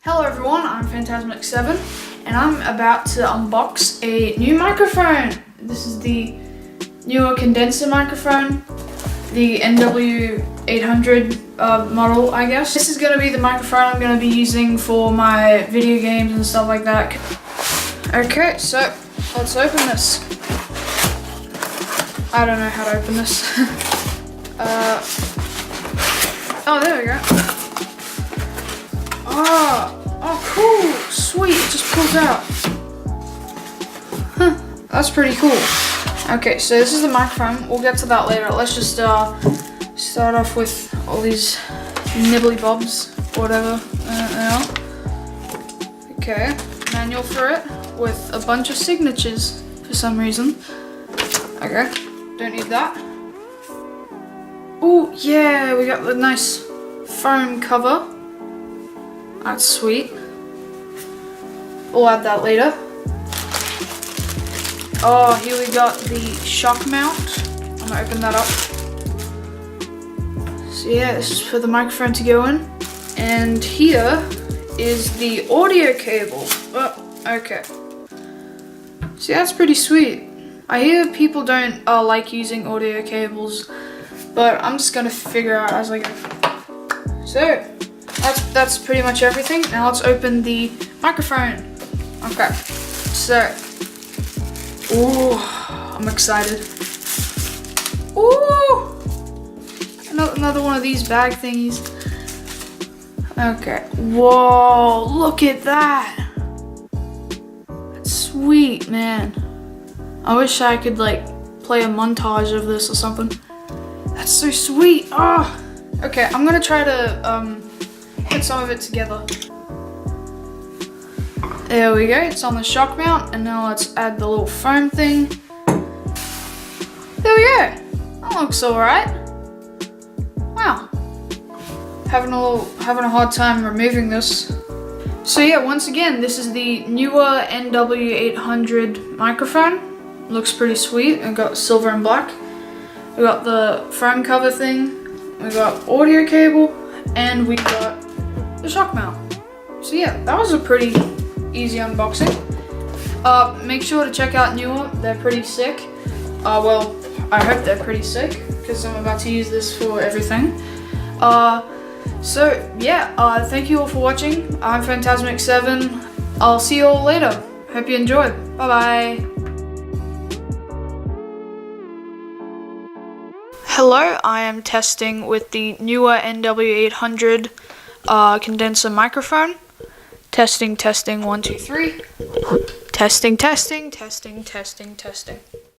Hello everyone, I'm Fantasmic 7 and I'm about to unbox a new microphone. This is the newer condenser microphone, the NW-800 model, I guess. This is going to be the microphone I'm going to be using for my video games and stuff like that. Okay, so let's open this. I don't know how to open this. Oh, there we go. Oh, cool, sweet, it just pulls out. Huh, that's pretty cool. Okay, so this is the microphone. We'll get to that later. Let's just start off with all these nibbly bobs, whatever. Okay, manual for it with a bunch of signatures for some reason. Okay, don't need that. Oh yeah, we got the nice foam cover. That's sweet. We'll add that later. Oh, here we got the shock mount. I'm gonna open that up. So yeah, this is for the microphone to go in. And here is the audio cable. Oh, okay. See, that's pretty sweet. I hear people don't like using audio cables, but I'm just gonna figure out as I go. So, that's pretty much everything. Now let's open the microphone. Okay, so, ooh, I'm excited. Ooh, another one of these bag thingies. Okay, whoa, look at that. That's sweet, man. I wish I could like play a montage of this or something. That's so sweet. Oh, okay, I'm gonna try to put some of it together. There we go, it's on the shock mount, and now let's add the little foam thing. There we go, that looks alright. Wow, having a hard time removing this. So yeah, once again, this is the newer NW-800 microphone. Looks pretty sweet. I've got silver and black. We got the foam cover thing, we got audio cable, and we got the shock mount. So yeah, that was a pretty easy unboxing. Make sure to check out Neewer. They're pretty sick. Well, I hope they're pretty sick because I'm about to use this for everything. So yeah, thank you all for watching. I'm Fantasmic 7. I'll see you all later. Hope you enjoyed. Bye bye. Hello, I am testing with the newer NW-800 condenser microphone. Testing, 1, 2, 3. Testing.